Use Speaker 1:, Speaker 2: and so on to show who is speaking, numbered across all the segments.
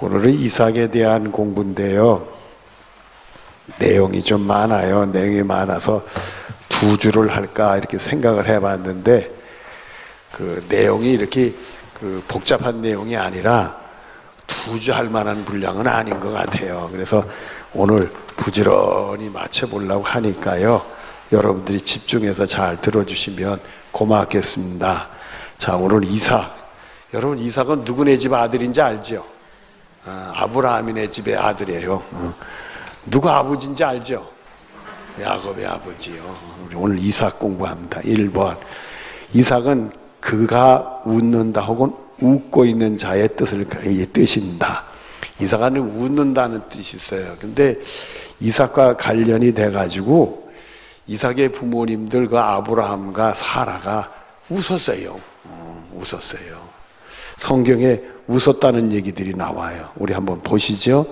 Speaker 1: 오늘은 이삭에 대한 공부인데요. 내용이 좀 많아요. 내용이 많아서 두 주를 할까 이렇게 생각을 해봤는데 그 내용이 이렇게 복잡한 내용이 아니라 두 주 할 만한 분량은 아닌 것 같아요. 그래서 오늘 부지런히 맞춰보려고 하니까요. 여러분들이 집중해서 잘 들어주시면 고맙겠습니다. 자, 오늘 이삭. 여러분, 이삭은 누구네 집 아들인지 알죠? 아브라함이네 집의 아들이에요. 누가 아버지인지 알죠? 야곱의 아버지요. 우리 오늘 이삭 공부합니다. 1번. 이삭은 그가 웃는다 혹은 웃고 있는 자의 뜻입니다. 이삭은 웃는다는 뜻이 있어요. 근데 이삭과 관련이 돼가지고 이삭의 부모님들 그 아브라함과 사라가 웃었어요. 웃었어요. 성경에 웃었다는 얘기들이 나와요. 우리 한번 보시죠.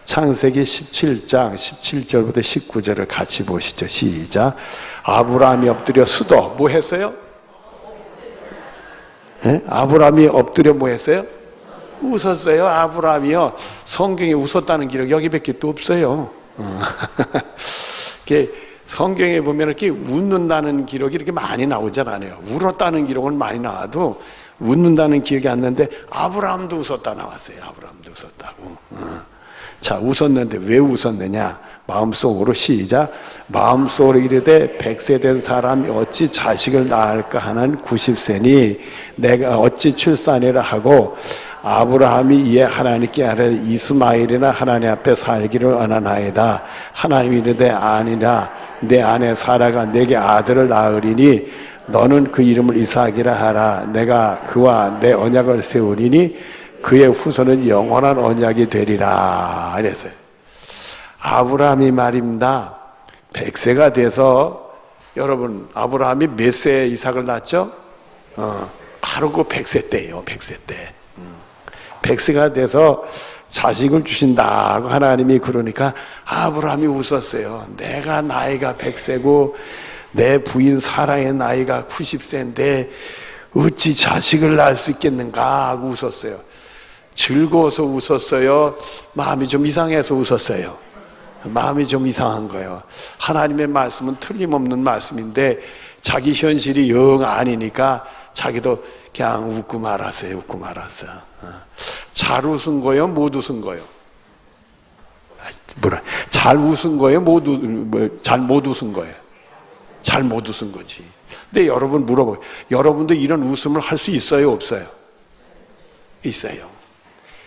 Speaker 1: 창세기 17장 17절부터 19절을 같이 보시죠. 시작. 아브라함이 엎드려 수도 뭐 했어요? 네? 아브라함이 엎드려 뭐 했어요? 웃었어요. 아브라함이요. 성경에 웃었다는 기록 여기밖에 또 없어요. 성경에 보면 이렇게 웃는다는 기록이 이렇게 많이 나오지 않아요. 울었다는 기록은 많이 나와도 웃는다는 기억이 안 나는데 아브라함도 웃었다 나왔어요. 아브라함도 웃었다고. 자, 웃었는데 왜 웃었느냐? 마음속으로 시작. 마음속으로 이르되 100세 된 사람이 어찌 자식을 낳을까 하는 90세니 내가 어찌 출산이라 하고 아브라함이 이에 하나님께 아뢰 이스마엘이나 하나님 앞에 살기를 원하나이다. 하나님이 이르되 아니라 내 아내 사라가 내게 아들을 낳으리니 너는 그 이름을 이삭이라 하라. 내가 그와 내 언약을 세우리니 그의 후손은 영원한 언약이 되리라. 이랬어요. 아브라함이 말입니다. 100세가 돼서 여러분 아브라함이 몇 세에 이삭을 낳았죠? 바로 그 100세 때예요. 100세 때. 100세가 돼서 자식을 주신다고 하나님이 그러니까 아브라함이 웃었어요. 내가 나이가 100세고 내 부인 사라의 나이가 90세인데 어찌 자식을 낳을 수 있겠는가 하고 웃었어요. 즐거워서 웃었어요? 마음이 좀 이상해서 웃었어요? 마음이 좀 이상한 거예요. 하나님의 말씀은 틀림없는 말씀인데 자기 현실이 영 아니니까 자기도 그냥 웃고 말았어요. 웃고 말았어요. 잘 웃은 거예요? 못 웃은 거예요? 잘 웃은 거예요? 잘 못 웃은 거예요? 잘 못 웃은 거지. 근데 여러분 물어봐요. 여러분도 이런 웃음을 할 수 있어요? 없어요? 있어요.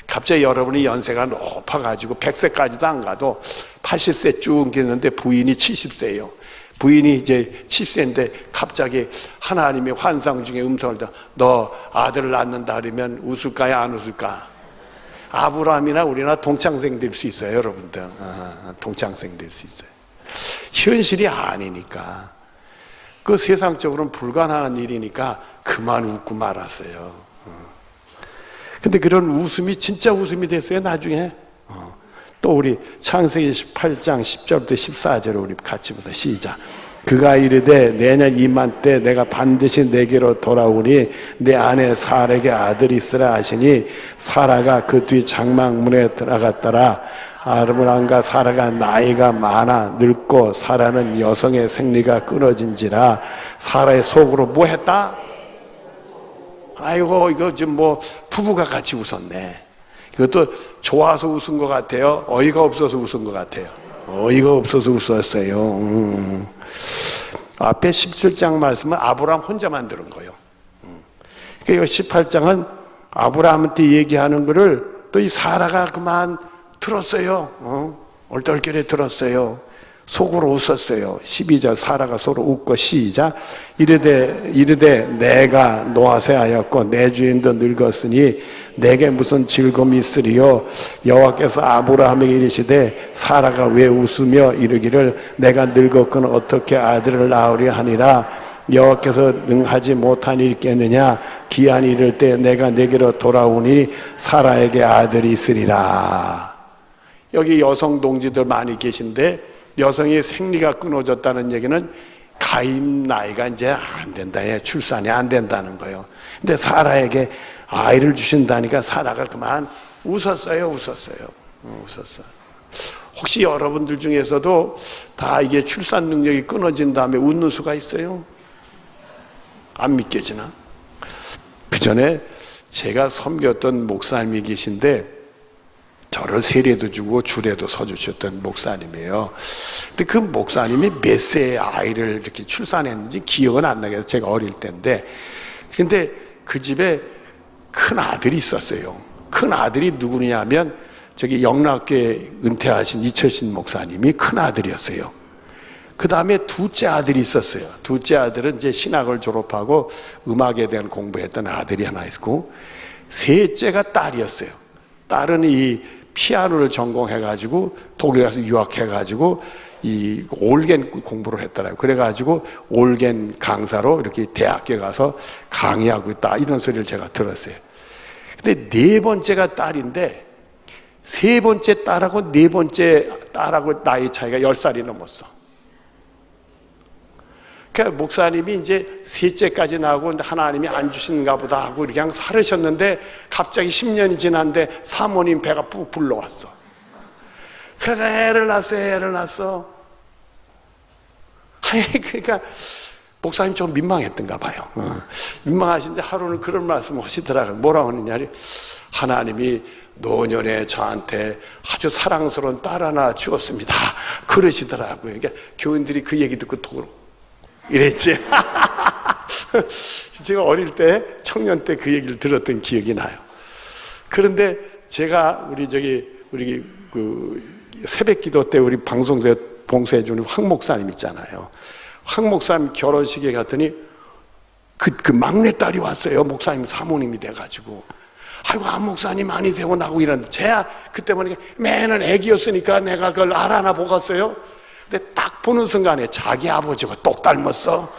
Speaker 1: 갑자기 여러분이 연세가 높아가지고 100세까지도 안 가도 80세 쭉 됐는데 부인이 70세예요. 부인이 이제 70세인데 갑자기 하나님의 환상 중에 음성을 듣고 너 아들을 낳는다 그러면 웃을까요? 안 웃을까? 아브라함이나 우리나 동창생 될 수 있어요, 여러분들. 동창생 될 수 있어요. 현실이 아니니까. 그 세상적으로는 불가능한 일이니까 그만 웃고 말았어요. 근데 그런 웃음이 진짜 웃음이 됐어요, 나중에. 또 우리 창세기 18장 10절부터 14절 우리 같이 보다 시작. 그가 이르되 내년 이맘때 내가 반드시 내게로 돌아오니 내 아내 사라에게 아들이 있으라 하시니 사라가 그 뒤 장막문에 들어갔더라. 아브라함과 사라가 나이가 많아 늙고 사라는 여성의 생리가 끊어진지라 사라의 속으로 뭐 했다? 아이고 이거 좀 뭐 부부가 같이 웃었네. 이것도 좋아서 웃은 것 같아요? 어이가 없어서 웃은 것 같아요? 어이가 없어서 웃었어요. 앞에 17장 말씀은 아브라함 혼자만 들은 거예요. 그러니까 18장은 아브라함한테 얘기하는 거를 또 이 사라가 그만 들었어요. 얼떨결에 들었어요. 속으로 웃었어요. 12절 사라가 서로 웃고 시작. 이르되 내가 노하세 하였고 내 주인도 늙었으니 내게 무슨 즐거움이 있으리요. 여호와께서 아브라함에게 이르시되 사라가 왜 웃으며 이르기를 내가 늙었거늘 어떻게 아들을 낳으려 하니라. 여호와께서 능하지 못한 일이 있겠느냐. 기한이 이를 때 내가 내게로 돌아오니 사라에게 아들이 있으리라. 여기 여성 동지들 많이 계신데 여성의 생리가 끊어졌다는 얘기는 가입 나이가 이제 안 된다. 출산이 안 된다는 거예요. 근데 사라에게 아이를 주신다니까 사라가 그만 웃었어요. 웃었어요. 혹시 여러분들 중에서도 다 이게 출산 능력이 끊어진 다음에 웃는 수가 있어요? 안 믿겨지나? 그 전에 제가 섬겼던 목사님이 계신데 저를 세례도 주고 주례도 서주셨던 목사님이에요. 근데 그 목사님이 몇 세의 아이를 이렇게 출산했는지 기억은 안 나게 해서 제가 어릴 때인데, 근데 그 집에 큰 아들이 있었어요. 큰 아들이 누구냐면 저기 영락교회 은퇴하신 이철신 목사님이 큰 아들이었어요. 그 다음에 둘째 아들이 있었어요. 둘째 아들은 이제 신학을 졸업하고 음악에 대한 공부했던 아들이 하나 있고, 셋째가 딸이었어요. 딸은 이 피아노를 전공해가지고 독일 가서 유학해가지고 이 올겐 공부를 했더라고요. 그래가지고 올겐 강사로 이렇게 대학교에 가서 강의하고 있다, 이런 소리를 제가 들었어요. 근데 네 번째가 딸인데 세 번째 딸하고 네 번째 딸하고 나이 차이가 10살이 넘었어. 그러니까 목사님이 이제 셋째까지 나오고 하나님이 안 주시는가 보다 하고 그냥 살으셨는데 갑자기 10년이 지났는데 사모님 배가 푹 불러왔어. 그래서 애를 낳았어. 그러니까 목사님 좀 민망했던가 봐요. 민망하신데 하루는 그런 말씀 하시더라고요. 뭐라고 하느냐, 하나님이 노년에 저한테 아주 사랑스러운 딸 하나 주었습니다, 그러시더라고요. 그러니까 교인들이 그 얘기 듣고 이랬지. 제가 어릴 때, 청년 때 그 얘기를 들었던 기억이 나요. 그런데 제가 우리 그 새벽 기도 때 우리 방송국에 봉사해 주는 황 목사님 있잖아요. 황 목사님 결혼식에 갔더니 그 막내딸이 왔어요. 목사님 사모님이 돼가지고. 아이고, 안 목사님 아니세요? 나고 이러는데, 쟤야 그때 보니까 매는 애기였으니까 내가 그걸 알아나 보겠어요. 근데 딱 보는 순간에 자기 아버지가 똑 닮았어.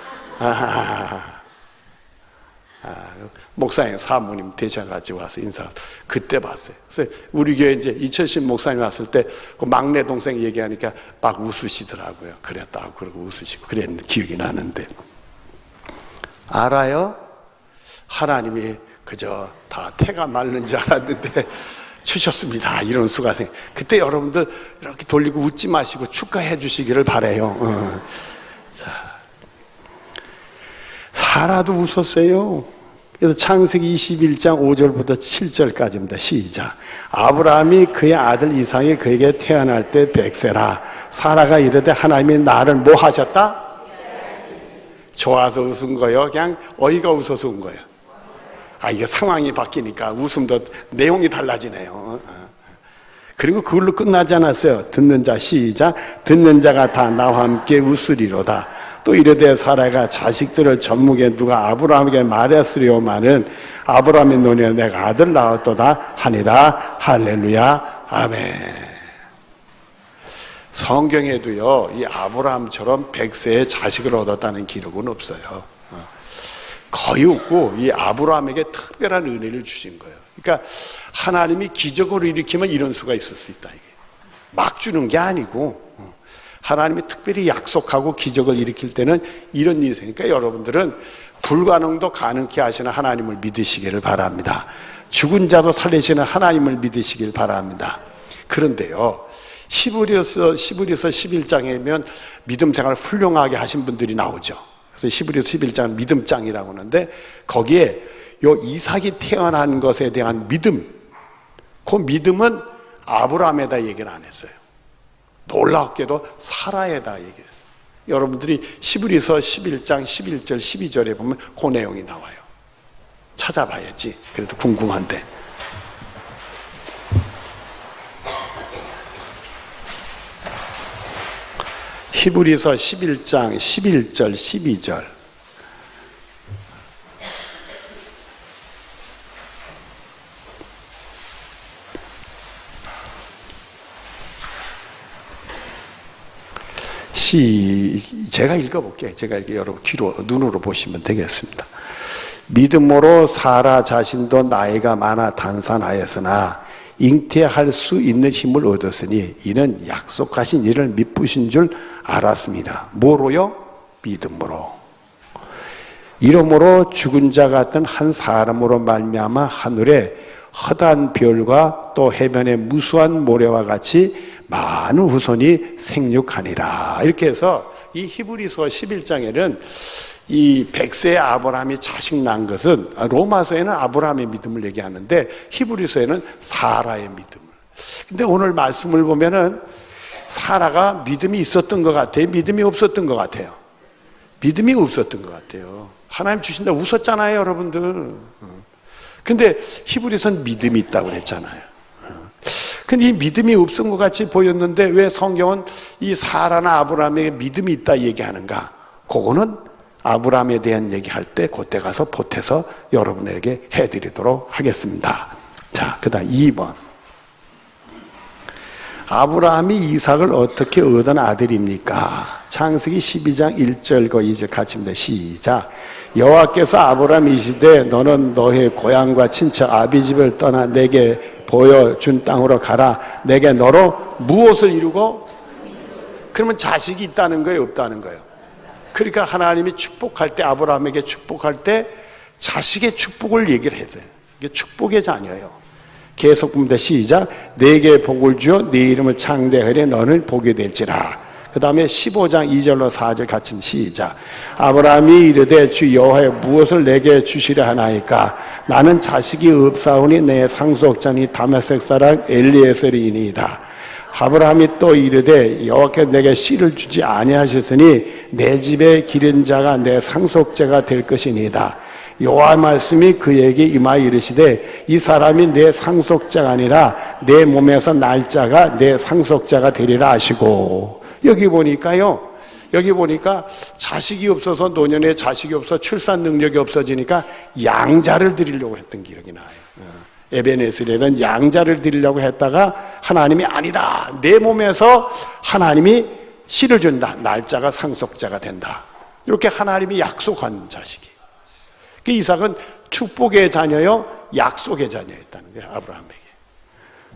Speaker 1: 목사님 사모님 되셔가지고 와서 인사, 그때 봤어요. 그래서 우리 교회 이제 이철신 목사님 왔을 때 그 막내 동생 얘기하니까 막 웃으시더라고요. 그랬다고 그러고 웃으시고 그랬는데 기억이 나는데, 알아요? 하나님이 그저 다 태가 마른 줄 알았는데 주셨습니다, 이런 수가 생. 그때 여러분들 이렇게 돌리고 웃지 마시고 축하해 주시기를 바라요. 자, 사라도 웃었어요. 그래서 창세기 21장 5절부터 7절까지입니다. 시작. 아브라함이 그의 아들 이삭이 그에게 태어날 때 100세라. 사라가 이르되 하나님이 나를 뭐 하셨다? 좋아서 웃은 거예요? 그냥 어이가 웃어서 웃은 거예요? 이게 상황이 바뀌니까 웃음도 내용이 달라지네요. 그리고 그걸로 끝나지 않았어요. 듣는 자, 시작. 듣는 자가 다 나와 함께 웃으리로다. 또 이르되 사라가 자식들을 전무게 누가 아브라함에게 말했으리오마는 아브라함의 노년에 내가 아들 낳았도다 하니라. 할렐루야, 아멘. 성경에도요, 이 아브라함처럼 100세의 자식을 얻었다는 기록은 없어요. 거의 없고, 이 아브라함에게 특별한 은혜를 주신 거예요. 그러니까 하나님이 기적으로 일으키면 이런 수가 있을 수 있다, 이게. 막 주는 게 아니고 하나님이 특별히 약속하고 기적을 일으킬 때는 이런 일이 있으니까 여러분들은 불가능도 가능케 하시는 하나님을 믿으시기를 바랍니다. 죽은 자도 살리시는 하나님을 믿으시길 바랍니다. 그런데요, 히브리서 11장에면 믿음 생활을 훌륭하게 하신 분들이 나오죠. 그래서 히브리서 11장은 믿음장이라고 하는데, 거기에 요 이삭이 태어난 것에 대한 믿음, 그 믿음은 아브라함에다 얘기를 안 했어요. 놀랍게도 사라에다 얘기했어요. 여러분들이 히브리서 11장 11절 12절에 보면 그 내용이 나와요. 찾아봐야지. 그래도 궁금한데. 히브리서 11장 11절 12절. 제가 읽어볼게요. 제가 이렇게 여러분 눈으로 보시면 되겠습니다. 믿음으로 사라 자신도 나이가 많아 단산하였으나 잉태할 수 있는 힘을 얻었으니 이는 약속하신 일을 미쁘신 줄 알았습니다. 뭐로요? 믿음으로. 이러므로 죽은 자 같은 한 사람으로 말미암아 하늘에 허다한 별과 또 해변의 무수한 모래와 같이 많은 후손이 생육하니라. 이렇게 해서 이 히브리서 11장에는 이 100세의 아브라함이 자식 낳은 것은, 로마서에는 아브라함의 믿음을 얘기하는데 히브리서에는 사라의 믿음을. 근데 오늘 말씀을 보면은 사라가 믿음이 있었던 것 같아요? 믿음이 없었던 것 같아요? 믿음이 없었던 것 같아요. 하나님 주신다 웃었잖아요, 여러분들. 근데 히브리서는 믿음이 있다고 그랬잖아요. 근데 이 믿음이 없은 것 같이 보였는데 왜 성경은 이 사라나 아브라함에게 믿음이 있다 얘기하는가? 그거는 아브라함에 대한 얘기할 때 그때 가서 보태서 여러분에게 해드리도록 하겠습니다. 자, 그 다음 2번. 아브라함이 이삭을 어떻게 얻은 아들입니까? 창세기 12장 1절과 2절 같이 입니다. 시작. 여호와께서 아브라함이 이르시되 너는 너의 고향과 친척 아비집을 떠나 내게 보여준 땅으로 가라. 내게 너로 무엇을 이루고? 그러면 자식이 있다는 거예요, 없다는 거예요? 그러니까 하나님이 축복할 때, 아브라함에게 축복할 때 자식의 축복을 얘기를 해줘요. 이게 축복의 자녀예요. 계속 봅니다. 시작. 내게 복을 주어 네 이름을 창대하리 너는 복이 될지라. 그 다음에 15장 2절로 4절 같이 시작. 아브라함이 이르되 주 여호와여 무엇을 내게 주시려 하나이까? 나는 자식이 없사오니 내 상속자니 다메섹 사람 엘리에셀이니이다. 아브라함이 또 이르되 여호와께서 내게 씨를 주지 아니하셨으니 내 집에 기른 자가 내 상속자가 될 것이니이다. 여호와 말씀이 그에게 임하여 이르시되 이 사람이 내 상속자가 아니라 내 몸에서 날 자가 내 상속자가 되리라 하시고. 여기 보니까요, 여기 보니까 자식이 없어서 노년에 자식이 없어 출산 능력이 없어지니까 양자를 드리려고 했던 기록이 나요. 에베네셀에는 양자를 드리려고 했다가 하나님이 아니다. 내 몸에서 하나님이 씨를 준다. 날짜가 상속자가 된다. 이렇게 하나님이 약속한 자식이에요. 그 이삭은 축복의 자녀요, 약속의 자녀였다는 거예요, 아브라함에게.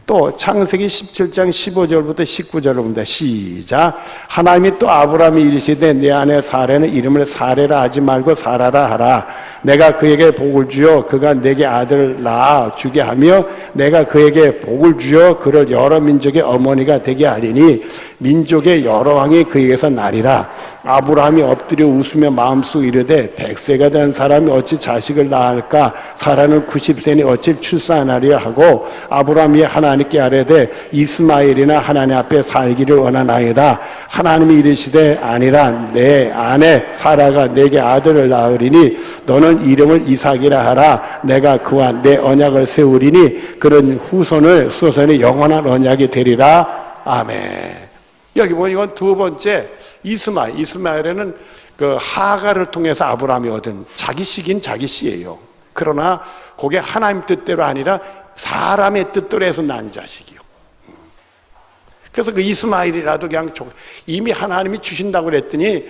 Speaker 1: 또 창세기 17장 15절부터 19절을 봅니다. 시작. 하나님이 또 아브라함이 이르시되 내 아내 사라는 이름을 사레라 하지 말고 사라라 하라. 내가 그에게 복을 주어 그가 내게 아들을 낳아 주게 하며 내가 그에게 복을 주어 그를 여러 민족의 어머니가 되게 하리니 민족의 여러 왕이 그에게서 나리라. 아브라함이 엎드려 웃으며 마음속 이르되 100세가 된 사람이 어찌 자식을 낳을까? 사라는 90세니 어찌 출산하려 하고 아브라함이 하나님께 아뢰되 이스마엘이나 하나님 앞에 살기를 원하나이다. 하나님이 이르시되 아니라 내 아내 사라가 내게 아들을 낳으리니 너는 이름을 이삭이라 하라. 내가 그와 내 언약을 세우리니 그런 후손을 수손의 영원한 언약이 되리라. 아멘. 여기 보니 이건 두 번째 이스마엘에는 그 하가를 통해서 아브라함이 얻은 자기 씨긴 자기 씨예요. 그러나 그게 하나님 뜻대로 아니라 사람의 뜻대로 해서 난 자식이요. 그래서 그 이스마엘이라도 그냥 이미 하나님이 주신다고 그랬더니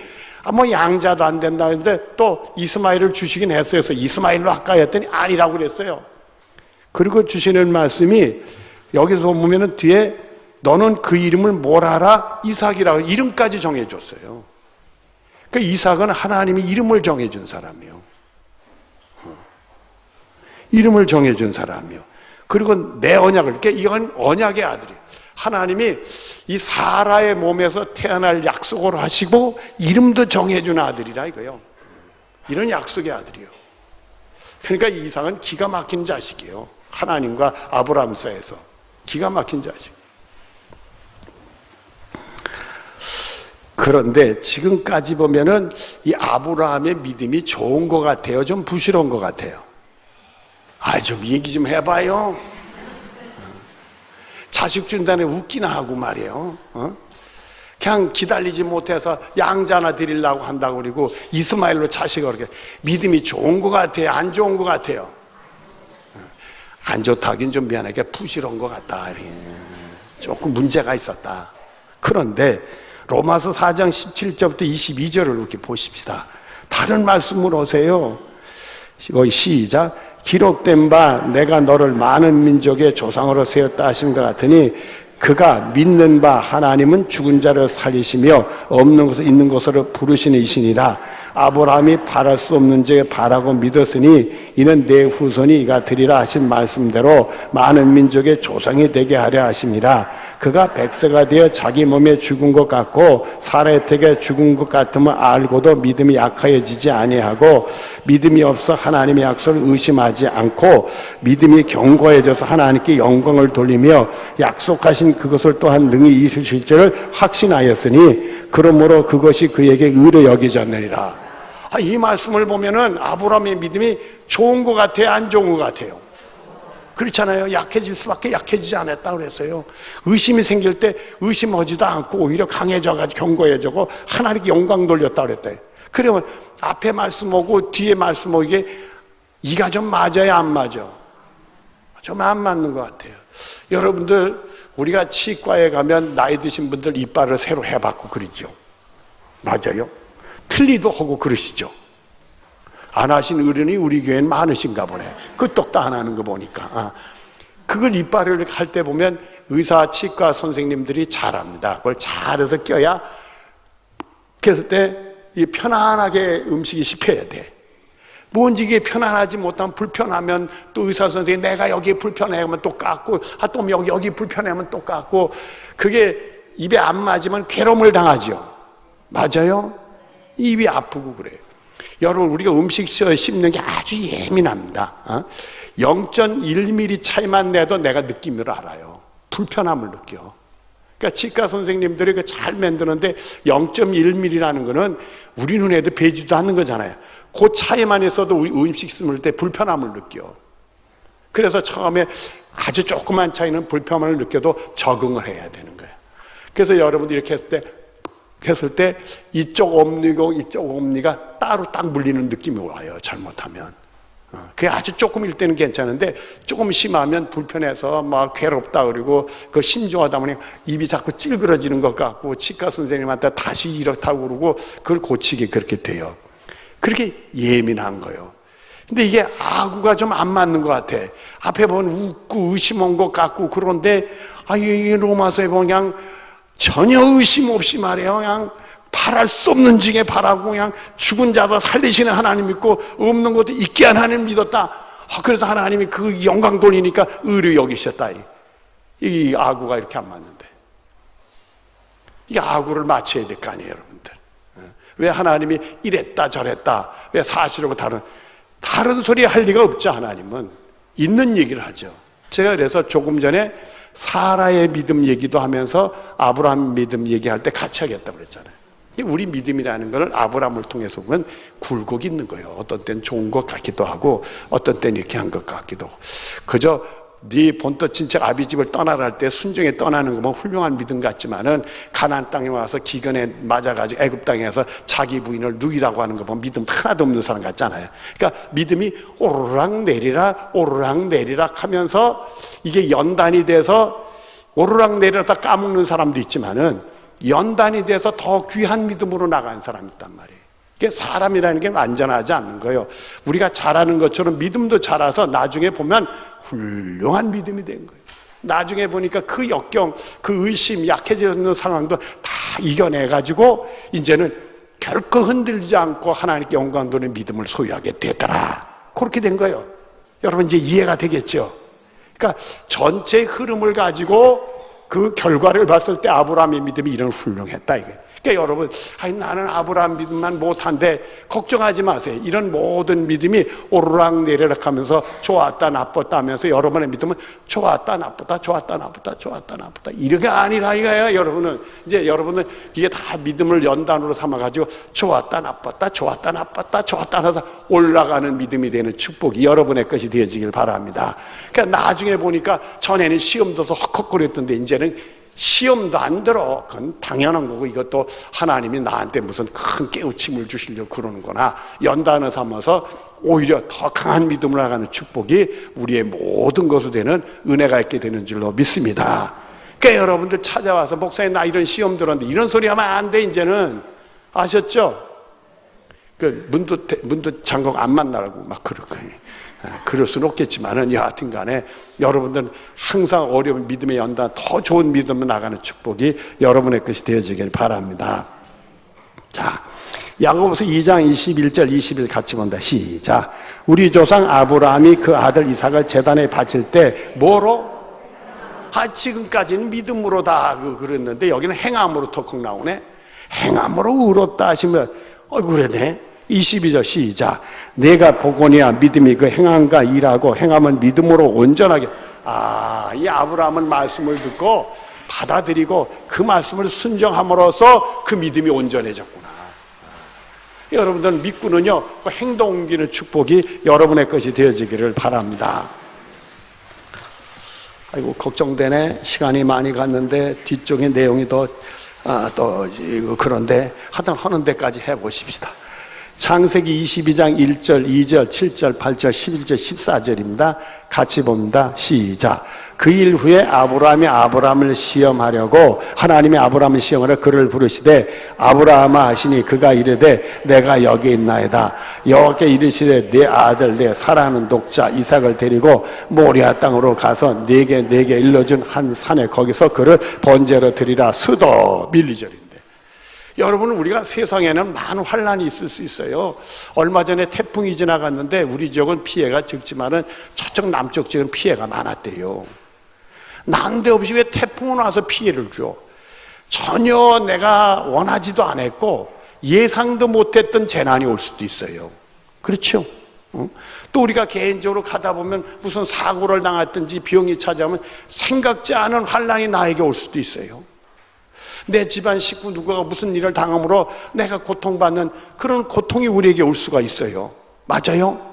Speaker 1: 뭐 양자도 안 된다 했는데 또 이스마엘을 주시긴 했어요. 그래서 이스마엘로 할까 했더니 아니라고 그랬어요. 그리고 주시는 말씀이 여기서 보면은 뒤에 너는 그 이름을 뭐라 하라? 이삭이라고 이름까지 정해줬어요. 그 이삭은 하나님이 이름을 정해준 사람이요. 이름을 정해준 사람이요. 그리고 내 언약을, 그러니까 이건 언약의 아들이에요. 하나님이 이 사라의 몸에서 태어날 약속을 하시고 이름도 정해준 아들이라 이거요. 이런 약속의 아들이요. 그러니까 이삭은 기가 막힌 자식이에요. 하나님과 아브라함 사이에서 기가 막힌 자식. 그런데 지금까지 보면은 이 아브라함의 믿음이 좋은 것 같아요? 좀 부실한 것 같아요? 좀 얘기 좀 해봐요. 자식 준다네 웃기나 하고 말이에요. 그냥 기다리지 못해서 양자나 드리려고 한다고 그러고 이스마엘로 자식을 그렇게 믿음이 좋은 것 같아요? 안 좋은 것 같아요? 안 좋다긴 좀 미안하게 부실한 것 같다. 조금 문제가 있었다. 그런데 로마서 4장 17절부터 22절을 이렇게 보십시다. 다른 말씀을 오세요. 거기 시작. 기록된 바 내가 너를 많은 민족의 조상으로 세웠다 하신 것 같으니 그가 믿는 바 하나님은 죽은 자를 살리시며 없는 것을 있는 것으로 부르시는 이시니라. 아브라함이 바랄 수 없는 즉 바라고 믿었으니 이는 내 후손이 이가 되리라 하신 말씀대로 많은 민족의 조상이 되게 하려 하심이라. 그가 100세가 되어 자기 몸에 죽은 것 같고 사라의 택에 죽은 것 같음을 알고도 믿음이 약하여지지 아니하고 믿음이 없어 하나님의 약속을 의심하지 않고 믿음이 견고해져서 하나님께 영광을 돌리며 약속하신 그것을 또한 능히 이루실 줄을 확신하였으니 그러므로 그것이 그에게 의로 여겨졌느니라. 이 말씀을 보면은 아브라함의 믿음이 좋은 것 같아요, 안 좋은 것 같아요? 그렇잖아요. 약해질 수밖에 약해지지 않았다 그랬어요. 의심이 생길 때 의심하지도 않고 오히려 강해져가지고 견고해지고 하나님께 영광 돌렸다 그랬대. 그러면 앞에 말씀하고 뒤에 말씀하고 이게 이가 좀 맞아요, 안 맞아? 좀 안 맞는 것 같아요. 여러분들 우리가 치과에 가면 나이 드신 분들 이빨을 새로 해봤고 그러죠. 맞아요? 틀리도 하고 그러시죠. 안 하신 어른이 우리 교회는 많으신가 보네. 끄떡도 안 하는 거 보니까. 그걸 이빨을 할 때 보면 의사, 치과 선생님들이 잘합니다. 그걸 잘해서 껴야 그랬을 때 편안하게 음식이 씹혀야 돼. 뭔지 이게 편안하지 못하면 불편하면 또 의사 선생님이 내가 여기 불편해 하면 또 깎고 또 여기 불편해 하면 또 깎고 그게 입에 안 맞으면 괴로움을 당하죠. 맞아요? 입이 아프고 그래요. 여러분 우리가 음식 씹는 게 아주 예민합니다. 0.1mm 차이만 내도 내가 느낌으로 알아요. 불편함을 느껴. 그러니까 치과 선생님들이 잘 만드는데 0.1mm라는 거는 우리 눈에도 배지도 않는 거잖아요. 그 차이만 있어도 우리 음식 씹을 때 불편함을 느껴. 그래서 처음에 아주 조그만 차이는 불편함을 느껴도 적응을 해야 되는 거예요. 그래서 여러분들이 이렇게 했을 때 이쪽 옴니고 이쪽 옴니가 따로 딱 물리는 느낌이 와요. 잘못하면. 그게 아주 조금일 때는 괜찮은데 조금 심하면 불편해서 막 괴롭다 그러고 그 심중하다 보니 입이 자꾸 찔그러지는 것 같고 치과 선생님한테 다시 이렇다고 그러고 그걸 고치게 그렇게 돼요. 그렇게 예민한 거예요. 근데 이게 아구가 좀 안 맞는 것 같아. 앞에 보면 웃고 의심한 것 같고 그런데 이 로마서에 보면 그냥 전혀 의심 없이 말이에요. 그냥 바랄 수 없는 중에 바라고 그냥 죽은 자도 살리시는 하나님 믿고 없는 것도 있게 한 하나님 믿었다. 그래서 하나님이 그 영광 돌리니까 의로 여기셨다. 이 아구가 이렇게 안 맞는데. 이 아구를 맞춰야 될 거 아니에요, 여러분들. 왜 하나님이 이랬다 저랬다 왜 사실하고 다른 소리 할 리가 없죠. 하나님은 있는 얘기를 하죠. 제가 그래서 조금 전에 사라의 믿음 얘기도 하면서 아브라함 믿음 얘기할 때 같이 하겠다고 그랬잖아요. 우리 믿음이라는 걸 아브라함을 통해서 보면 굴곡이 있는 거예요. 어떤 때는 좋은 것 같기도 하고 어떤 때는 이렇게 한 것 같기도 하고. 그저 네 본토 친척 아비집을 떠나라 할 때 순종에 떠나는 거 보면 훌륭한 믿음 같지만은 가나안 땅에 와서 기근에 맞아가지고 애굽 땅에서 자기 부인을 누이라고 하는 거 보면 믿음 하나도 없는 사람 같잖아요. 그러니까 믿음이 오르락 내리락 하면서 이게 연단이 돼서 오르락 내리락 다 까먹는 사람도 있지만은 연단이 돼서 더 귀한 믿음으로 나간 사람이 있단 말이에요. 이게 사람이라는 게 완전하지 않는 거예요. 우리가 잘하는 것처럼 믿음도 자라서 나중에 보면 훌륭한 믿음이 된 거예요. 나중에 보니까 그 역경, 그 의심, 약해지는 상황도 다 이겨내가지고 이제는 결코 흔들리지 않고 하나님께 영광 돌리는 믿음을 소유하게 되더라. 그렇게 된 거예요. 여러분 이제 이해가 되겠죠? 그러니까 전체 흐름을 가지고 그 결과를 봤을 때 아브라함의 믿음이 이런 훌륭했다 이게. 그러니까 여러분, 나는 아브라함 믿음만 못한데 걱정하지 마세요. 이런 모든 믿음이 오르락 내리락 하면서 좋았다 나빴다 하면서 여러분의 믿음은 좋았다 나빴다 좋았다 나빴다 좋았다 나빴다 이게 아니라 이거예요. 여러분은 이제 여러분은 이게 다 믿음을 연단으로 삼아가지고 좋았다 나빴다 좋았다 나빴다 좋았다 해서 올라가는 믿음이 되는 축복이 여러분의 것이 되어지길 바랍니다. 그러니까 나중에 보니까 전에는 시험 둬서 헉헉거렸던데 이제는 시험도 안 들어. 그건 당연한 거고 이것도 하나님이 나한테 무슨 큰 깨우침을 주시려고 그러는구나. 연단을 삼아서 오히려 더 강한 믿음으로 나가는 축복이 우리의 모든 것으로 되는 은혜가 있게 되는 줄로 믿습니다. 그러니까 여러분들 찾아와서 목사님 나 이런 시험 들었는데 이런 소리 하면 안 돼. 이제는 아셨죠? 그 문도 장곡 안 만나라고 막 그럴 거예요. 그럴 수는 없겠지만은 여하튼 간에 여러분들은 항상 어려운 믿음의 연단, 더 좋은 믿음으로 나가는 축복이 여러분의 것이 되어지길 바랍니다. 자, 야고보서 2장 21절 20일 같이 본다. 시작. 우리 조상 아브라함이 그 아들 이삭을 제단에 바칠 때 뭐로? 지금까지는 믿음으로 다 그랬는데 여기는 행함으로 턱턱 나오네. 행함으로 울었다 하시면 그러네. 22절 시작. 내가 보거니와 믿음이 그 행함과 일하고 행함은 믿음으로 온전하게. 이 아브라함은 말씀을 듣고 받아들이고 그 말씀을 순종함으로써 그 믿음이 온전해졌구나. 여러분들은 믿고는요, 그 행동 옮기는 축복이 여러분의 것이 되어지기를 바랍니다. 아이고, 걱정되네. 시간이 많이 갔는데 뒤쪽에 내용이 또 그런데 하여튼 하는 데까지 해보십시다. 창세기 22장 1절, 2절, 7절, 8절, 11절, 14절입니다. 같이 봅니다. 시작. 그 일 후에 아브라함을 시험하려고 하나님이 아브라함을 시험하려 그를 부르시되 아브라함아 하시니 그가 이르되 내가 여기 있나이다. 여호와께 이르시되 내 아들 내 사랑하는 독자 이삭을 데리고 모리아 땅으로 가서 내게 일러준 한 산에 거기서 그를 번제로 드리라. 수도 밀리절인데, 여러분, 우리가 세상에는 많은 환란이 있을 수 있어요. 얼마 전에 태풍이 지나갔는데 우리 지역은 피해가 적지만은 저쪽 남쪽 지역은 피해가 많았대요. 난데없이 왜 태풍은 와서 피해를 줘? 전혀 내가 원하지도 않았고 예상도 못했던 재난이 올 수도 있어요. 그렇죠? 또 우리가 개인적으로 가다 보면 무슨 사고를 당했든지 병이 찾아오면 생각지 않은 환란이 나에게 올 수도 있어요. 내 집안 식구 누구가 무슨 일을 당함으로 내가 고통받는 그런 고통이 우리에게 올 수가 있어요. 맞아요?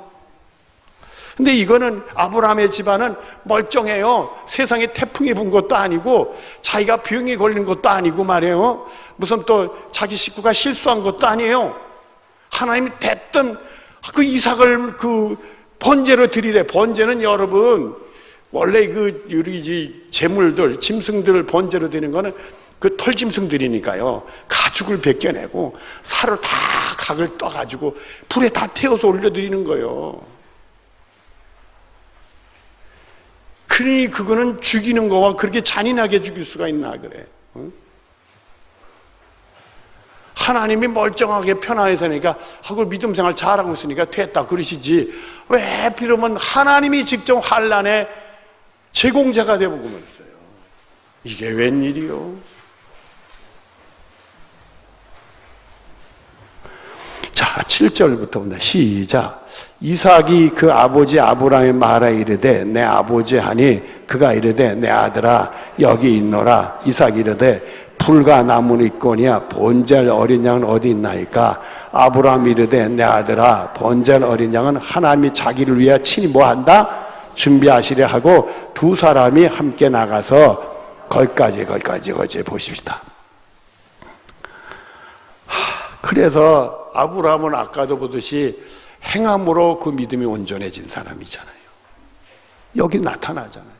Speaker 1: 근데 이거는 아브라함의 집안은 멀쩡해요. 세상에 태풍이 분 것도 아니고 자기가 병이 걸린 것도 아니고 말이에요. 무슨 또 자기 식구가 실수한 것도 아니에요. 하나님이 됐던 그 이삭을 그 번제로 드리래. 번제는 여러분 원래 그 우리 재물들 짐승들 번제로 드리는 거는 그 털짐승들이니까요. 가죽을 벗겨내고 살을 다 각을 떠가지고 불에 다 태워서 올려드리는 거예요. 그러니 그거는 죽이는 거와 그렇게 잔인하게 죽일 수가 있나 그래. 응? 하나님이 멀쩡하게 편안히 사니까 하고 믿음 생활 잘하고 있으니까 됐다 그러시지, 왜 필요면 하나님이 직접 환난의 제공자가 되고 그랬어요. 이게 웬일이요? 자, 7절부터 봅니다. 시작. 이삭이 그 아버지 아브라함의 말에 이르되 내 아버지 하니 그가 이르되 내 아들아 여기 있노라. 이삭이 이르되 불과 나무는 있거니와 번제할 어린 양은 어디 있나이까? 아브라함이 이르되 내 아들아 번제할 어린 양은 하나님이 자기를 위해 친히 뭐한다? 준비하시려 하고 두 사람이 함께 나가서 거기까지 보십시다. 그래서 아브라함은 아까도 보듯이 행함으로 그 믿음이 온전해진 사람이잖아요. 여기 나타나잖아요.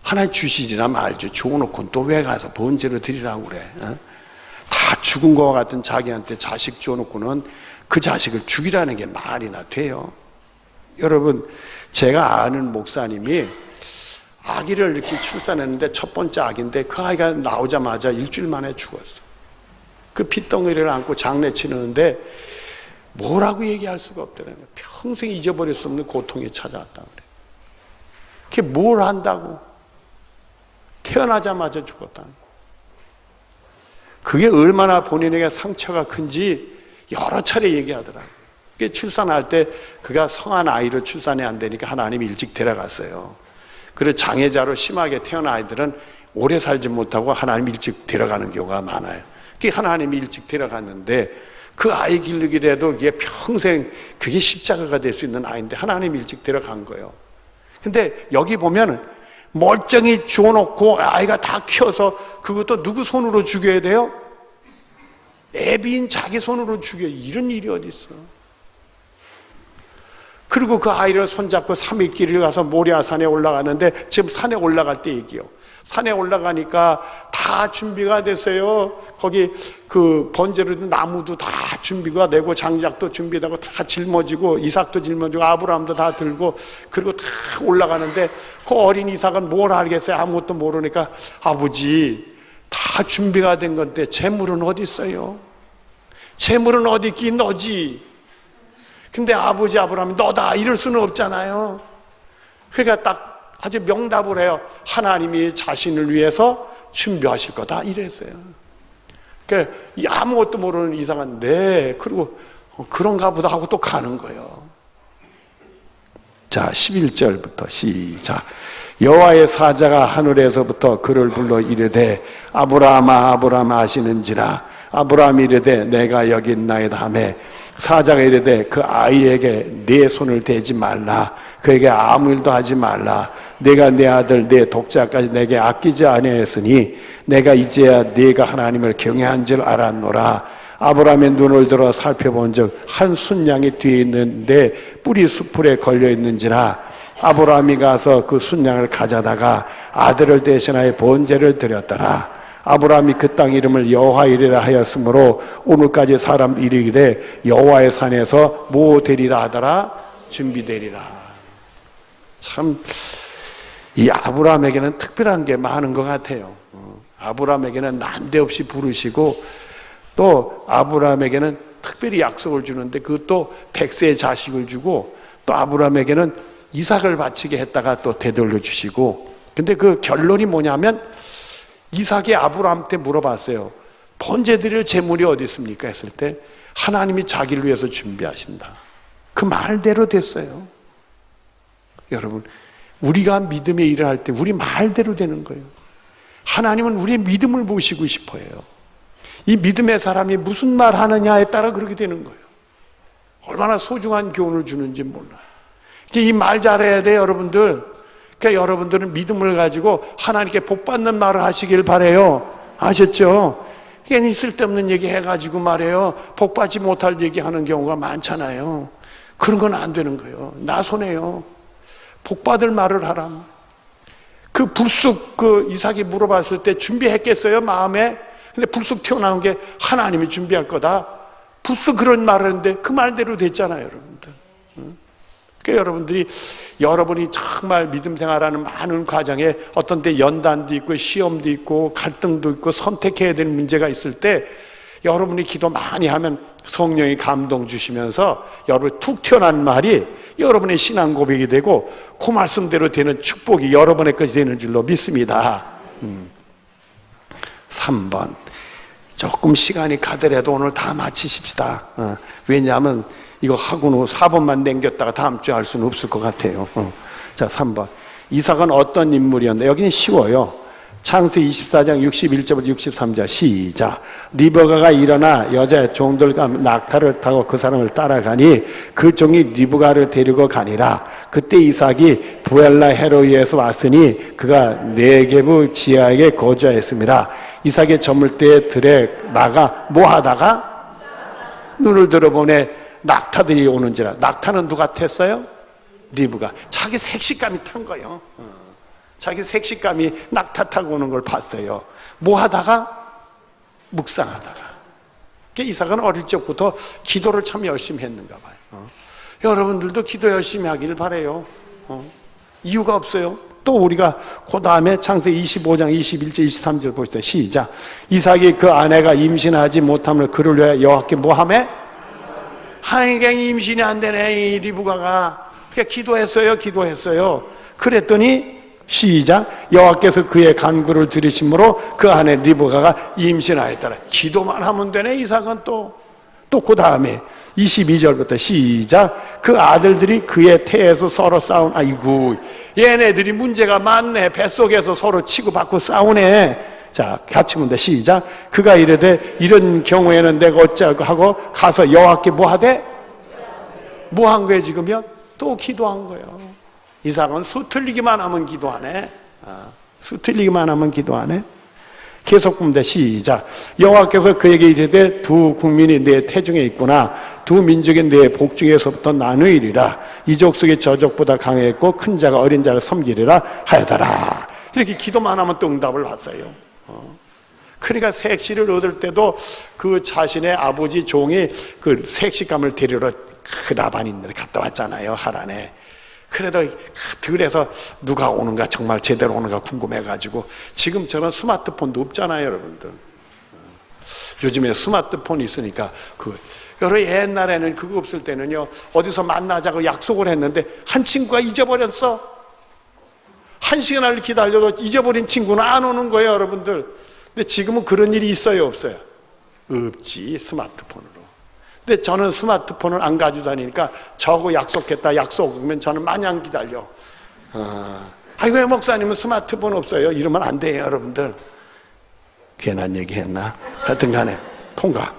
Speaker 1: 하나님 주시지나 말죠. 줘놓고 또 왜 가서 번제로 드리라고 그래? 다 죽은 것과 같은 자기한테 자식 줘놓고는 그 자식을 죽이라는 게 말이나 돼요? 여러분, 제가 아는 목사님이 아기를 이렇게 출산했는데 첫 번째 아기인데 그 아이가 나오자마자 일주일 만에 죽었어. 그 핏덩어리를 안고 장례 치르는데 뭐라고 얘기할 수가 없더라는 거예요. 평생 잊어버릴 수 없는 고통이 찾아왔다 그래. 그게 뭘 한다고? 태어나자마자 죽었다는 거예요. 그게 얼마나 본인에게 상처가 큰지 여러 차례 얘기하더라고요. 그게 출산할 때 그가 성한 아이를 출산이 안 되니까 하나님이 일찍 데려갔어요. 그래서 장애자로 심하게 태어난 아이들은 오래 살지 못하고 하나님이 일찍 데려가는 경우가 많아요. 그게 하나님이 일찍 데려갔는데 그 아이 길르기라도 이게 평생 그게 십자가가 될 수 있는 아이인데 하나님이 일찍 데려간 거예요. 근데 여기 보면 멀쩡히 주워놓고 아이가 다 키워서 그것도 누구 손으로 죽여야 돼요? 애비인 자기 손으로 죽여야. 이런 일이 어디 있어? 그리고 그 아이를 손잡고 3일길을 가서 모리아산에 올라가는데 지금 산에 올라갈 때 얘기요. 산에 올라가니까 다 다 준비가 됐어요. 거기 그 번제로 나무도 다 준비가 되고 장작도 준비되고 다 짊어지고 이삭도 짊어지고 아브라함도 다 들고 그리고 다 올라가는데 그 어린 이삭은 뭘 알겠어요? 아무것도 모르니까 아버지 다 준비가 된 건데 재물은 어디 있어요? 재물은 어디 있긴 너지. 근데 아버지 아브라함이 너다 이럴 수는 없잖아요. 그러니까 딱 아주 명답을 해요. 하나님이 자신을 위해서 준비하실 거다 이랬어요. 그러니까 아무것도 모르는 이상한 네 그리고 그런가 보다 하고 또 가는 거예요. 자 11절부터 시작. 여호와의 사자가 하늘에서부터 그를 불러 이르되 아브라함아 아브라함아 하시는지라. 아브라함이 이르되 내가 여기 있나이다 하매 사자가 이르되 그 아이에게 네 손을 대지 말라. 그에게 아무 일도 하지 말라. 내가 내 아들 내 독자까지 내게 아끼지 아니하였으니 내가 이제야 네가 하나님을 경외한 줄 알았노라. 아브라함의 눈을 들어 살펴본즉 한 순양이 뒤에 있는데 뿔이 수풀에 걸려 있는지라. 아브라함이 가서 그 순양을 가져다가 아들을 대신하여 번제를 드렸더라. 아브라함이 그 땅 이름을 여호와 이레라 하였으므로 오늘까지 사람 이르기를 여호와의 산에서 뭐 되리라 하더라 준비되리라. 참 이 아브라함에게는 특별한 게 많은 것 같아요. 아브라함에게는 난데없이 부르시고 또 아브라함에게는 특별히 약속을 주는데 그것도 100세의 자식을 주고 또 아브라함에게는 이삭을 바치게 했다가 또 되돌려 주시고 근데 그 결론이 뭐냐면 이삭이 아브라함한테 물어봤어요. 번제 드릴 재물이 어디 있습니까? 했을 때 하나님이 자기를 위해서 준비하신다. 그 말대로 됐어요. 여러분 우리가 믿음의 일을 할 때 우리 말대로 되는 거예요. 하나님은 우리의 믿음을 보시고 싶어요. 이 믿음의 사람이 무슨 말 하느냐에 따라 그렇게 되는 거예요. 얼마나 소중한 교훈을 주는지 몰라요. 이 말 잘해야 돼요, 여러분들. 그러니까 여러분들은 믿음을 가지고 하나님께 복 받는 말을 하시길 바래요. 아셨죠? 괜히 쓸데없는 얘기 해가지고 말해요. 복 받지 못할 얘기하는 경우가 많잖아요. 그런 건 안 되는 거예요. 나 손해요. 복 받을 말을 하라. 그 불쑥 그 이삭이 물어봤을 때 준비했겠어요, 마음에? 근데 불쑥 튀어나온 게 하나님이 준비할 거다. 불쑥 그런 말을 했는데 그 말대로 됐잖아요, 여러분들. 그러니까 여러분들이 여러분이 정말 믿음 생활하는 많은 과정에 어떤 때 연단도 있고 시험도 있고 갈등도 있고 선택해야 될 문제가 있을 때 여러분이 기도 많이 하면 성령이 감동 주시면서 여러분이 툭 튀어나온 말이 여러분의 신앙 고백이 되고 그 말씀대로 되는 축복이 여러분의 것이 되는 줄로 믿습니다. 3번 조금 시간이 가더라도 오늘 다 마치십시다. 왜냐하면 이거 하고는 4번만 남겼다가 다음 주에 할 수는 없을 것 같아요. 자 3번 이삭은 어떤 인물이었나? 여기는 쉬워요. 창세기 24장 61절부터 63절 시작. 리브가가 일어나 여자 종들과 낙타를 타고 그 사람을 따라가니 그 종이 리브가를 데리고 가니라. 그때 이삭이 부엘라 헤로이에서 왔으니 그가 네게브 지하에 거주하였습니다. 이삭이 저물 때에 들에 나가 뭐 하다가 눈을 들어보네 낙타들이 오는지라. 낙타는 누가 탔어요? 리브가. 자기 색시감이 탄 거예요. 자기 색시감이 낙타 타고 오는 걸 봤어요. 뭐 하다가? 묵상하다가. 이삭은 어릴 적부터 기도를 참 열심히 했는가 봐요. 여러분들도 기도 열심히 하길 바라요. 이유가 없어요. 또 우리가 그 다음에 창세기 25장 21절 23절 보시다. 시작. 이삭이 그 아내가 임신하지 못함을 그를 위하여 여호와께 뭐 하매? 하인갱이 임신이 안 되네 이 리브가가. 그러니까 기도했어요. 그랬더니 시작. 여호와께서 그의 간구를 들으심으로 그 아내 리브가가 임신하였더라. 기도만 하면 되네. 이삭은 또 그 다음에 22절부터 시작. 그 아들들이 그의 태에서 서로 싸운. 아이고 얘네들이 문제가 많네. 뱃속에서 서로 치고받고 싸우네. 자 같이 본다. 시작. 그가 이르되 이런 경우에는 내가 어찌하고 하고 가서 여호와께 뭐 하되? 뭐 한 거예요 지금요? 또 기도한 거예요. 이삭은 수 틀리기만 하면 기도하네. 수 틀리기만 하면 기도하네. 계속 봅니다. 시작. 여호와께서 그에게 이르되 두 국민이 내 태중에 있구나. 두 민족이 내 복중에서부터 나누이리라. 이 족속이 저 족보다 강했고 큰 자가 어린 자를 섬기리라 하여더라. 이렇게 기도만 하면 또 응답을 받아요. 그러니까 색시를 얻을 때도 그 자신의 아버지 종이 그 색시감을 데리러 그 라반이 있는 데 갔다 왔잖아요, 하란에. 그래도 들에서 누가 오는가 정말 제대로 오는가 궁금해가지고. 지금처럼 스마트폰도 없잖아요, 여러분들. 요즘에 스마트폰이 있으니까 여러 옛날에는 그거 없을 때는요, 어디서 만나자고 약속을 했는데 한 친구가 잊어버렸어. 1시간을 기다려도 잊어버린 친구는 안 오는 거예요, 여러분들. 근데 지금은 그런 일이 있어요, 없어요? 없지, 스마트폰으로. 근데 저는 스마트폰을 안 가지고 다니니까 저하고 약속했다, 약속하면 저는 마냥 기다려. 아이고, 왜 목사님은 스마트폰 없어요? 이러면 안 돼요, 여러분들. 괜한 얘기 했나? 하여튼 간에 통과.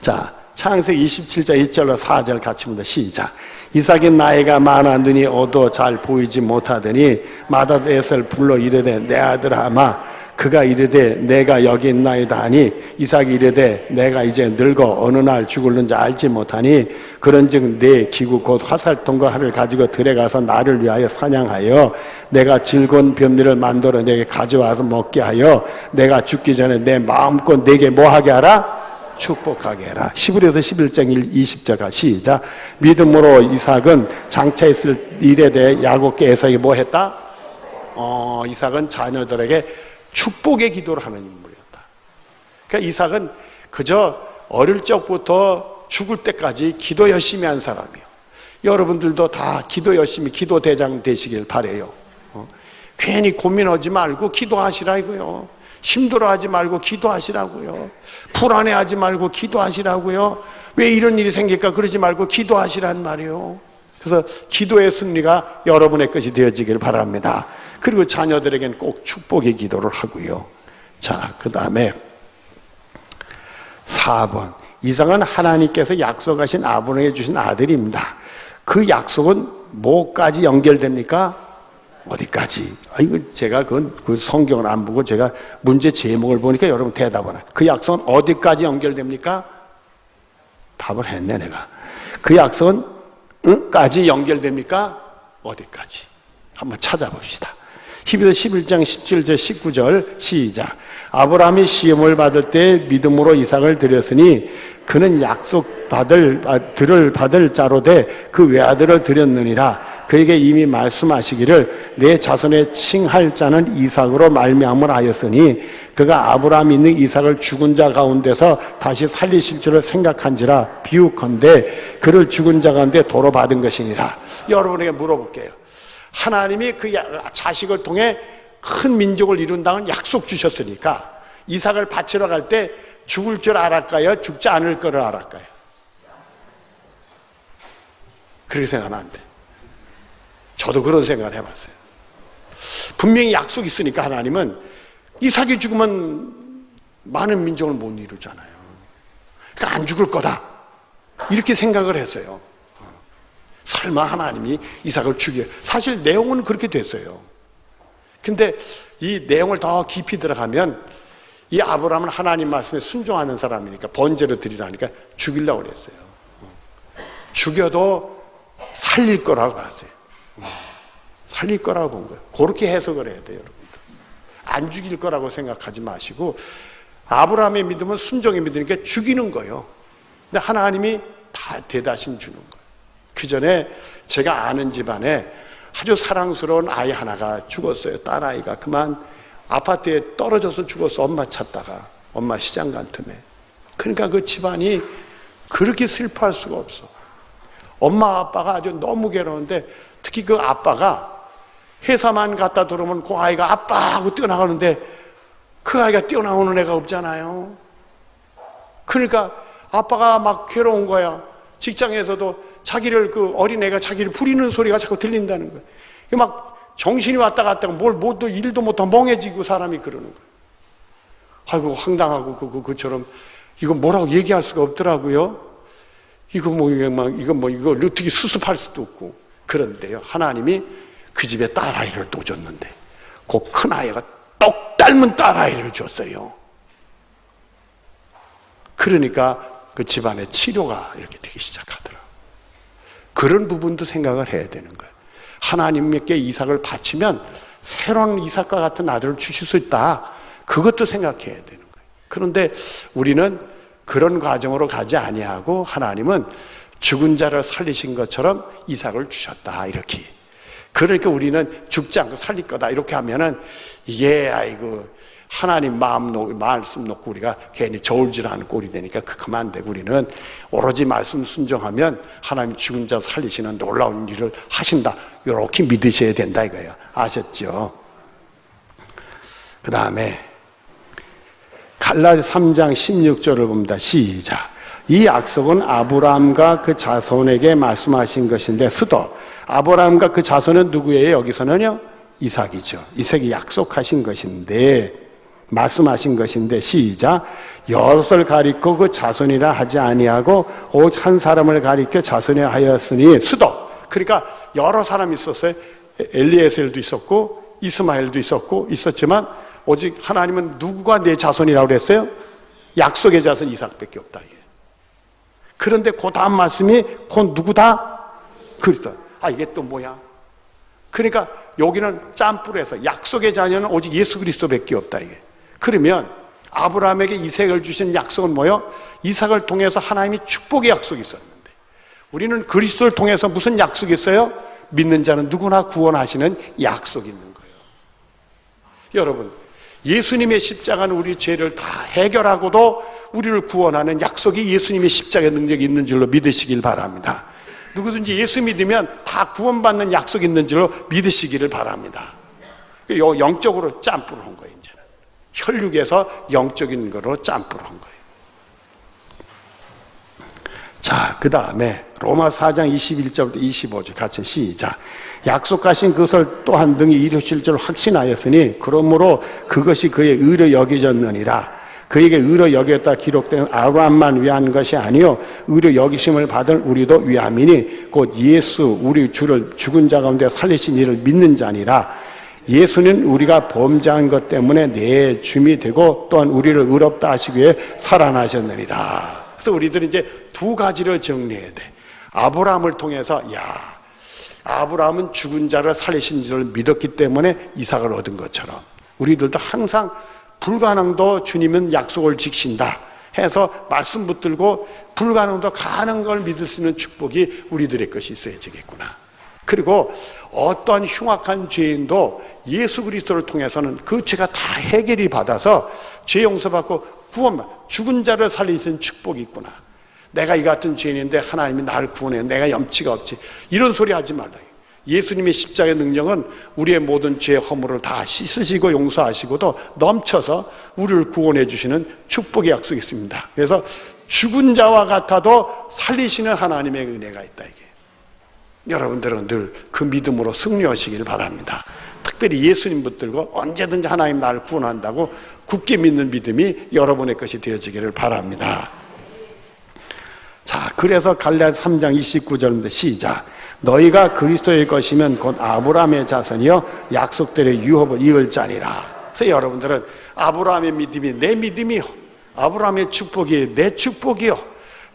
Speaker 1: 자, 창세기 27장 1절로 4절 같이 봅니다. 시작. 이삭이 나이가 많아 눈이 어두워 잘 보이지 못하더니 마닷에셀 불러 이르되 내 아들아 아마. 그가 이르되 내가 여기 있나이다 하니 이삭이 이르되 내가 이제 늙어 어느 날 죽을는지 알지 못하니 그런즉 내 기구 곧 화살통과 활을 가지고 들에 가서 나를 위하여 사냥하여 내가 즐거운 변미를 만들어 내게 가져와서 먹게 하여 내가 죽기 전에 내 마음껏 내게 뭐하게 하라? 축복하게 해라. 히브리서 11장 20절가 시작. 믿음으로 이삭은 장차 있을 일에 대해 야곱께 에서에게 뭐 했다? 이삭은 자녀들에게 축복의 기도를 하는 인물이었다. 그러니까 이삭은 그저 어릴 적부터 죽을 때까지 기도 열심히 한 사람이에요. 여러분들도 다 기도 열심히 기도 대장 되시길 바라요. 괜히 고민하지 말고 기도하시라 이거요. 힘들어하지 말고 기도하시라고요. 불안해하지 말고 기도하시라고요. 왜 이런 일이 생길까 그러지 말고 기도하시란 말이에요. 그래서 기도의 승리가 여러분의 것이 되어지길 바랍니다. 그리고 자녀들에게는 꼭 축복의 기도를 하고요. 자, 그 다음에 4번. 이삭은 하나님께서 약속하신 아브라함에게 주신 아들입니다. 그 약속은 뭐까지 연결됩니까? 어디까지? 이거 제가 그 성경을 안 보고 제가 문제 제목을 보니까 여러분 대답을 해요. 그 약속은 어디까지 연결됩니까? 답을 했네, 내가. 그 약속은 까지 연결됩니까? 어디까지? 한번 찾아봅시다. 히브리서 11장 17절 19절 시작. 아브라함이 시험을 받을 때 믿음으로 이삭을 드렸으니 그는 들을 받을 자로 돼 그 외아들을 드렸느니라. 그에게 이미 말씀하시기를 내 자손에 칭할 자는 이삭으로 말미암으라 하였으니 그가 아브라함이 있는 이삭을 죽은 자 가운데서 다시 살리실 줄을 생각한지라. 비유컨대 그를 죽은 자 가운데 도로 받은 것이니라. 여러분에게 물어볼게요. 하나님이 그 자식을 통해 큰 민족을 이룬다는 약속 주셨으니까 이삭을 바치러 갈 때 죽을 줄 알았까요? 죽지 않을 거를 알았까요? 그렇게 생각하면 안 돼. 저도 그런 생각을 해봤어요. 분명히 약속이 있으니까 하나님은 이삭이 죽으면 많은 민족을 못 이루잖아요. 그러니까 안 죽을 거다 이렇게 생각을 했어요. 설마 하나님이 이삭을 죽여. 사실 내용은 그렇게 됐어요. 근데 이 내용을 더 깊이 들어가면 이 아브라함은 하나님 말씀에 순종하는 사람이니까 번제로 드리라니까 죽이려고 그랬어요. 죽여도 살릴 거라고 봤어요. 살릴 거라고 본 거예요. 그렇게 해석을 해야 돼요, 여러분들. 안 죽일 거라고 생각하지 마시고 아브라함의 믿음은 순종의 믿으니까 죽이는 거예요. 근데 하나님이 다 대다심 주는 거예요. 그 전에 제가 아는 집안에 아주 사랑스러운 아이 하나가 죽었어요. 딸아이가 그만 아파트에 떨어져서 죽었어. 엄마 찾다가 엄마 시장 간 틈에. 그러니까 그 집안이 그렇게 슬퍼할 수가 없어. 엄마 아빠가 아주 너무 괴로운데 특히 그 아빠가 회사만 갔다 들어오면 그 아이가 아빠 하고 뛰어나가는데 그 아이가 뛰어나오는 애가 없잖아요. 그러니까 아빠가 막 괴로운 거야. 직장에서도 자기를 그 어린애가 자기를 부리는 소리가 자꾸 들린다는 거예요. 막 정신이 왔다 갔다 또 일도 못하고 멍해지고 사람이 그러는 거예요. 아이고 황당하고 그처럼 이거 뭐라고 얘기할 수가 없더라고요. 이거 어떻게 수습할 수도 없고. 그런데요, 하나님이 그 집에 딸아이를 또 줬는데 그 큰아이가 똑 닮은 딸아이를 줬어요. 그러니까 그 집안의 치료가 이렇게 되기 시작하더라고요. 그런 부분도 생각을 해야 되는 거예요. 하나님께 이삭을 바치면 새로운 이삭과 같은 아들을 주실 수 있다. 그것도 생각해야 되는 거예요. 그런데 우리는 그런 과정으로 가지 아니하고 하나님은 죽은 자를 살리신 것처럼 이삭을 주셨다, 이렇게. 그러니까 우리는 죽지 않고 살릴 거다 이렇게 하면은 이게 아이고 하나님 말씀 놓고 우리가 괜히 저울질하는 꼴이 되니까 그러면 안 되고, 우리는 오로지 말씀 순종하면 하나님 죽은 자 살리시는 놀라운 일을 하신다, 이렇게 믿으셔야 된다 이거예요. 아셨죠? 그 다음에 갈라디아 3장 16절을 봅니다. 시작. 이 약속은 아브라함과 그 자손에게 말씀하신 것인데, 수도 아브라함과 그 자손은 누구예요? 여기서는요, 이삭이죠. 이삭이 약속하신 것인데, 말씀하신 것인데, 시작. 여럿을 가리켜 그 자손이라 하지 아니하고 오직 한 사람을 가리켜 자손이라 하였으니, 수도. 그러니까 여러 사람이 있었어요. 엘리에셀도 있었고 이스마엘도 있었지만 오직 하나님은 누구가 내 자손이라고 그랬어요? 약속의 자손 이삭밖에 없다, 이게. 그런데 그 다음 말씀이 곧 누구다? 그리스도. 이게 또 뭐야? 그러니까 여기는 짬뿌려서 약속의 자녀는 오직 예수 그리스도밖에 없다, 이게. 그러면 아브라함에게 이삭을 주신 약속은 뭐요? 이삭을 통해서 하나님이 축복의 약속이 있었는데, 우리는 그리스도를 통해서 무슨 약속이 있어요? 믿는 자는 누구나 구원하시는 약속이 있는 거예요. 여러분, 예수님의 십자가는 우리 죄를 다 해결하고도 우리를 구원하는 약속이 예수님의 십자가의 능력이 있는 줄로 믿으시길 바랍니다. 누구든지 예수 믿으면 다 구원받는 약속이 있는 줄로 믿으시기를 바랍니다. 영적으로 짬뿌를 한 거예요. 이제는 혈육에서 영적인 거로 짬뿌를 한 거예요. 자, 그 다음에 로마 4장 21절부터 25절 같이 시작. 약속하신 그것을 또한 등이 이루실 줄 확신하였으니 그러므로 그것이 그의 의로 여겨졌느니라. 그에게 의로 여겼다 기록된 아브라함만 위한 것이 아니요 의로 여기심을 받은 우리도 위함이니 곧 예수 우리 주를 죽은 자 가운데 살리신 이를 믿는 자니라. 예수는 우리가 범죄한 것 때문에 내 주미 되고 또한 우리를 의롭다 하시기 위해 살아나셨느니라. 그래서 우리들은 이제 두 가지를 정리해야 돼. 아브라함을 통해서 아브라함은 죽은 자를 살리신 줄을 믿었기 때문에 이삭을 얻은 것처럼 우리들도 항상 불가능도 주님은 약속을 지키신다 해서 말씀 붙들고 불가능도 가능한 걸 믿을 수 있는 축복이 우리들의 것이 있어야 되겠구나. 그리고 어떤 흉악한 죄인도 예수 그리스도를 통해서는 그 죄가 다 해결이 받아서 죄 용서받고 구원받, 죽은 자를 살리신 축복이 있구나. 내가 이 같은 죄인인데 하나님이 나를 구원해, 내가 염치가 없지, 이런 소리 하지 말라. 예수님의 십자가의 능력은 우리의 모든 죄 허물을 다 씻으시고 용서하시고도 넘쳐서 우리를 구원해 주시는 축복의 약속이 있습니다. 그래서 죽은 자와 같아도 살리시는 하나님의 은혜가 있다, 이게. 여러분들은 늘 그 믿음으로 승리하시길 바랍니다. 특별히 예수님 붙들고 언제든지 하나님 나를 구원한다고 굳게 믿는 믿음이 여러분의 것이 되어지기를 바랍니다. 자, 그래서 갈라디아 3장 29절인데 시작. 너희가 그리스도의 것이면 곧 아브라함의 자손이요 약속들의 유업을 이을 자니라. 그래서 여러분들은 아브라함의 믿음이 내 믿음이요, 아브라함의 축복이 내 축복이요,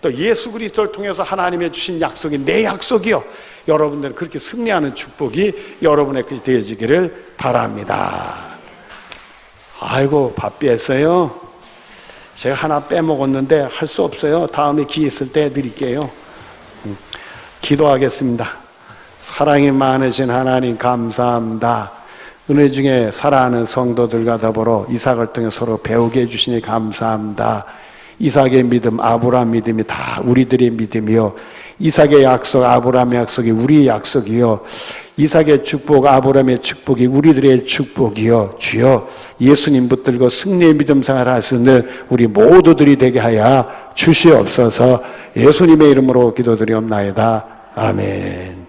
Speaker 1: 또 예수 그리스도를 통해서 하나님의 주신 약속이 내 약속이요, 여러분들은 그렇게 승리하는 축복이 여러분의 것이 되어지기를 바랍니다. 아이고, 밥 뺐어요. 제가 하나 빼먹었는데 할 수 없어요. 다음에 기회 있을 때 드릴게요. 기도하겠습니다. 사랑이 많으신 하나님 감사합니다. 은혜 중에 사랑하는 성도들과 더불어 이삭을 통해 서로 배우게 해주시니 감사합니다. 이삭의 믿음, 아브라함 믿음이 다 우리들의 믿음이요, 이삭의 약속, 아브라함의 약속이 우리의 약속이요, 이삭의 축복, 아브라함의 축복이 우리들의 축복이요, 주여 예수님 붙들고 승리의 믿음 생활할 수 있는 우리 모두들이 되게 하여 주시옵소서. 예수님의 이름으로 기도드리옵나이다. 아멘.